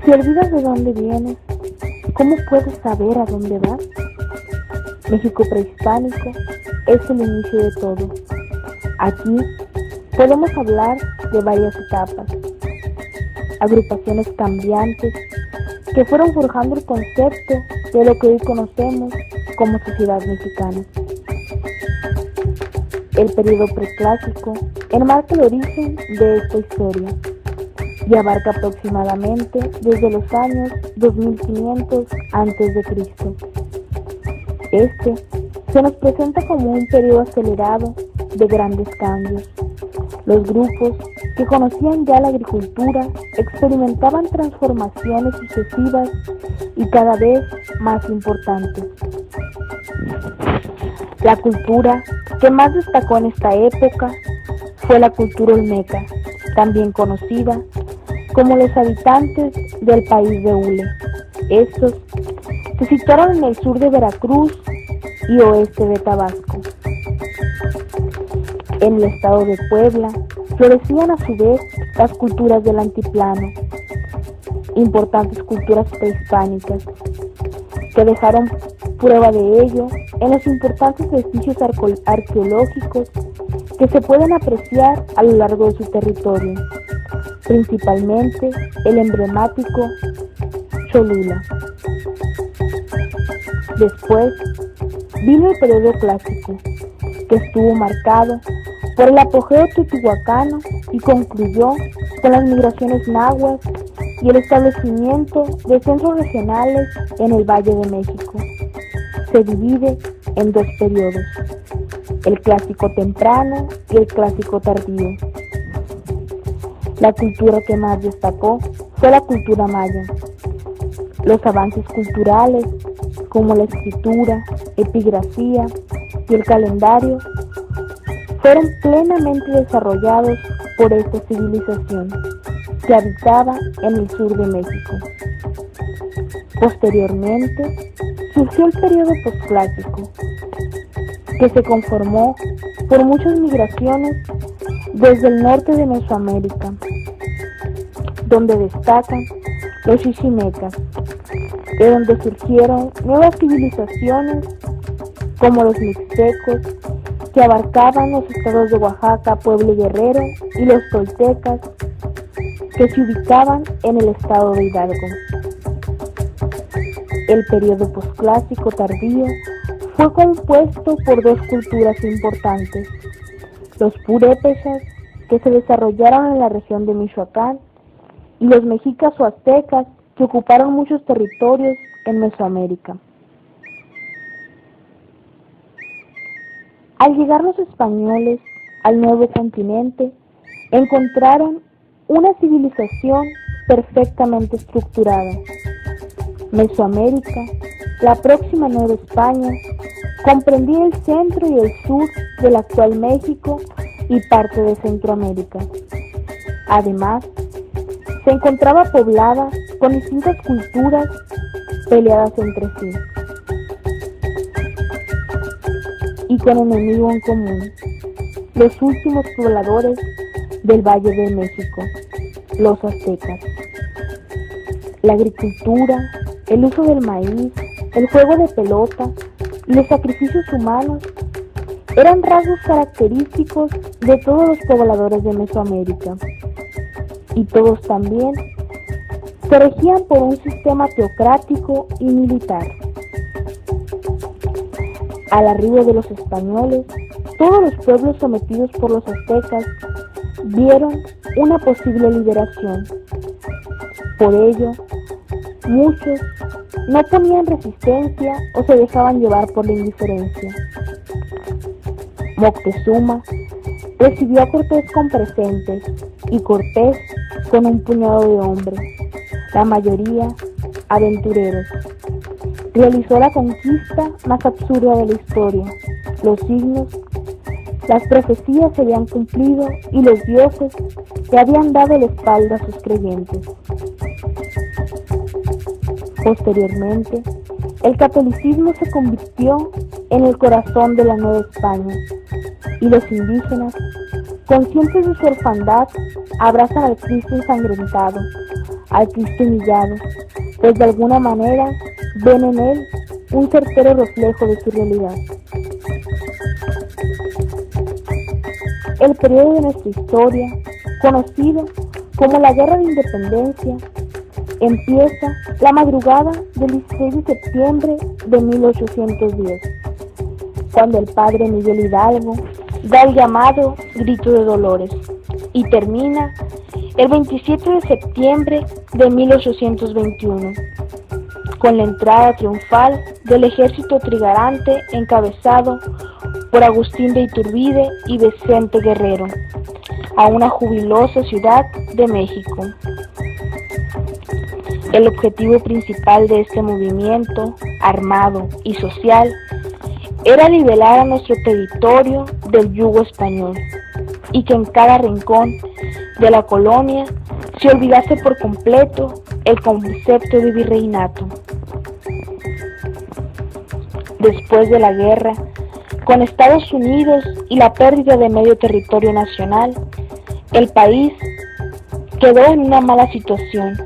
Si olvidas de dónde vienes, ¿cómo puedes saber a dónde vas? México prehispánico es el inicio de todo. Aquí podemos hablar de varias etapas, agrupaciones cambiantes que fueron forjando el concepto de lo que hoy conocemos como sociedad mexicana. El periodo preclásico enmarca el origen de esta historia y abarca aproximadamente desde los años 2500 a.C. Este se nos presenta como un periodo acelerado de grandes cambios. Los grupos que conocían ya la agricultura experimentaban transformaciones sucesivas y cada vez más importantes. La cultura que más destacó en esta época fue la cultura olmeca, también conocida como los habitantes del país de Hule. Estos se situaron en el sur de Veracruz y oeste de Tabasco. En el estado de Puebla florecían a su vez las culturas del altiplano, importantes culturas prehispánicas, que dejaron prueba de ello en los importantes vestigios arqueológicos que se pueden apreciar a lo largo de su territorio, principalmente el emblemático Cholula. Después vino el periodo clásico, que estuvo marcado por el apogeo teotihuacano y concluyó con las migraciones náhuatl y el establecimiento de centros regionales en el Valle de México. Se divide en dos periodos, el clásico temprano y el clásico tardío. La cultura que más destacó fue la cultura maya. Los avances culturales, como la escritura, epigrafía y el calendario, fueron plenamente desarrollados por esta civilización que habitaba en el sur de México. Posteriormente, surgió el periodo posclásico, que se conformó por muchas migraciones desde el norte de Mesoamérica, donde destacan los chichimecas, de donde surgieron nuevas civilizaciones como los mixtecos, que abarcaban los estados de Oaxaca, Puebla y Guerrero, y los toltecas, que se ubicaban en el estado de Hidalgo. El periodo posclásico tardío fue compuesto por dos culturas importantes, los purépechas, que se desarrollaron en la región de Michoacán, y los mexicas o aztecas, que ocuparon muchos territorios en Mesoamérica. Al llegar los españoles al nuevo continente, encontraron una civilización perfectamente estructurada. Mesoamérica, la próxima Nueva España, comprendía el centro y el sur del actual México y parte de Centroamérica. Además, se encontraba poblada con distintas culturas peleadas entre sí y con enemigo en común, los últimos pobladores del Valle de México, los aztecas. La agricultura, el uso del maíz, el juego de pelota y los sacrificios humanos eran rasgos característicos de todos los pobladores de Mesoamérica, y todos también se regían por un sistema teocrático y militar. Al arribo de los españoles, todos los pueblos sometidos por los aztecas vieron una posible liberación. Por ello, muchos no ponían resistencia o se dejaban llevar por la indiferencia. Moctezuma recibió a Cortés con presentes y Cortés con un puñado de hombres, la mayoría aventureros. Realizó la conquista más absurda de la historia. Los signos, las profecías se habían cumplido y los dioses le habían dado la espalda a sus creyentes. Posteriormente, el catolicismo se convirtió en el corazón de la Nueva España y los indígenas, conscientes de su orfandad, abrazan al Cristo ensangrentado, al Cristo humillado, pues de alguna manera ven en él un certero reflejo de su realidad. El periodo de nuestra historia, conocido como la Guerra de Independencia, empieza la madrugada del 16 de septiembre de 1810, cuando el padre Miguel Hidalgo da el llamado Grito de Dolores, y termina el 27 de septiembre de 1821, con la entrada triunfal del ejército trigarante encabezado por Agustín de Iturbide y Vicente Guerrero, a una jubilosa ciudad de México. El objetivo principal de este movimiento, armado y social, era liberar a nuestro territorio del yugo español, y que en cada rincón de la colonia se olvidase por completo el concepto de virreinato. Después de la guerra, con Estados Unidos y la pérdida de medio territorio nacional, el país quedó en una mala situación,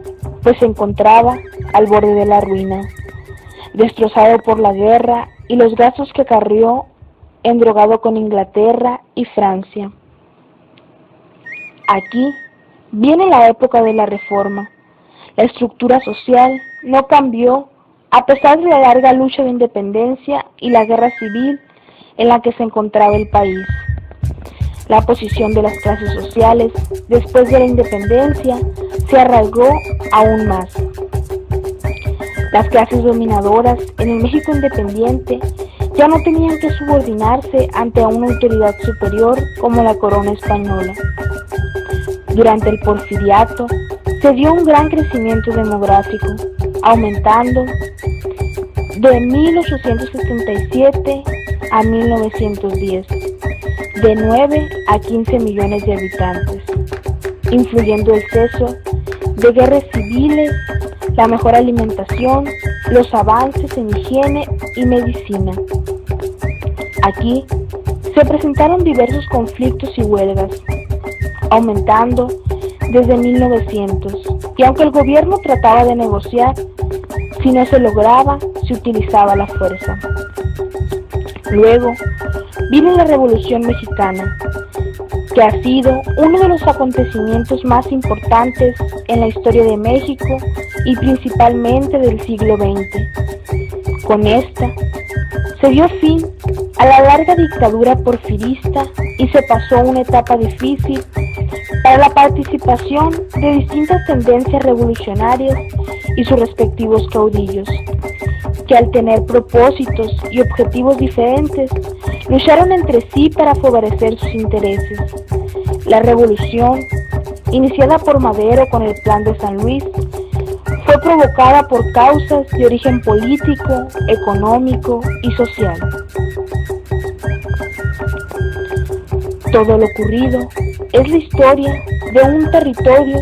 pues se encontraba al borde de la ruina, destrozado por la guerra y los gastos que acarreó, endrogado con Inglaterra y Francia. Aquí viene la época de la Reforma. La estructura social no cambió a pesar de la larga lucha de independencia y la guerra civil en la que se encontraba el país. La posición de las clases sociales después de la independencia se arraigó aún más. Las clases dominadoras en el México independiente ya no tenían que subordinarse ante una autoridad superior como la corona española. Durante el Porfiriato se dio un gran crecimiento demográfico, aumentando de 1877 a 1910, de 9 a 15 millones de habitantes, influyendo el cese de guerras civiles, la mejor alimentación, los avances en higiene y medicina. Aquí se presentaron diversos conflictos y huelgas, aumentando desde 1900, y aunque el gobierno trataba de negociar, si no se lograba, se utilizaba la fuerza. Luego vino la Revolución Mexicana, que ha sido uno de los acontecimientos más importantes en la historia de México y principalmente del siglo XX. Con esta, se dio fin a la larga dictadura porfirista y se pasó a una etapa difícil para la participación de distintas tendencias revolucionarias y sus respectivos caudillos, que al tener propósitos y objetivos diferentes, lucharon entre sí para favorecer sus intereses. La revolución, iniciada por Madero con el Plan de San Luis, fue provocada por causas de origen político, económico y social. Todo lo ocurrido es la historia de un territorio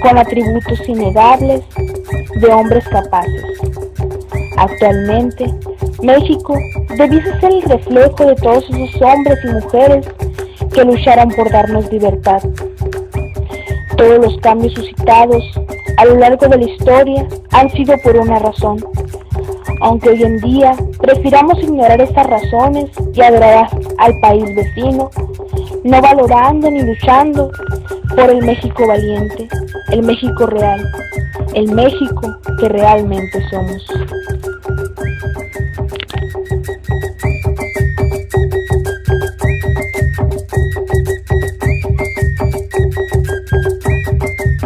con atributos innegables de hombres capaces. Actualmente, México debiese ser el reflejo de todos esos hombres y mujeres que lucharon por darnos libertad. Todos los cambios suscitados a lo largo de la historia han sido por una razón, aunque hoy en día prefiramos ignorar estas razones y adorar al país vecino, no valorando ni luchando por el México valiente, el México real, el México que realmente somos.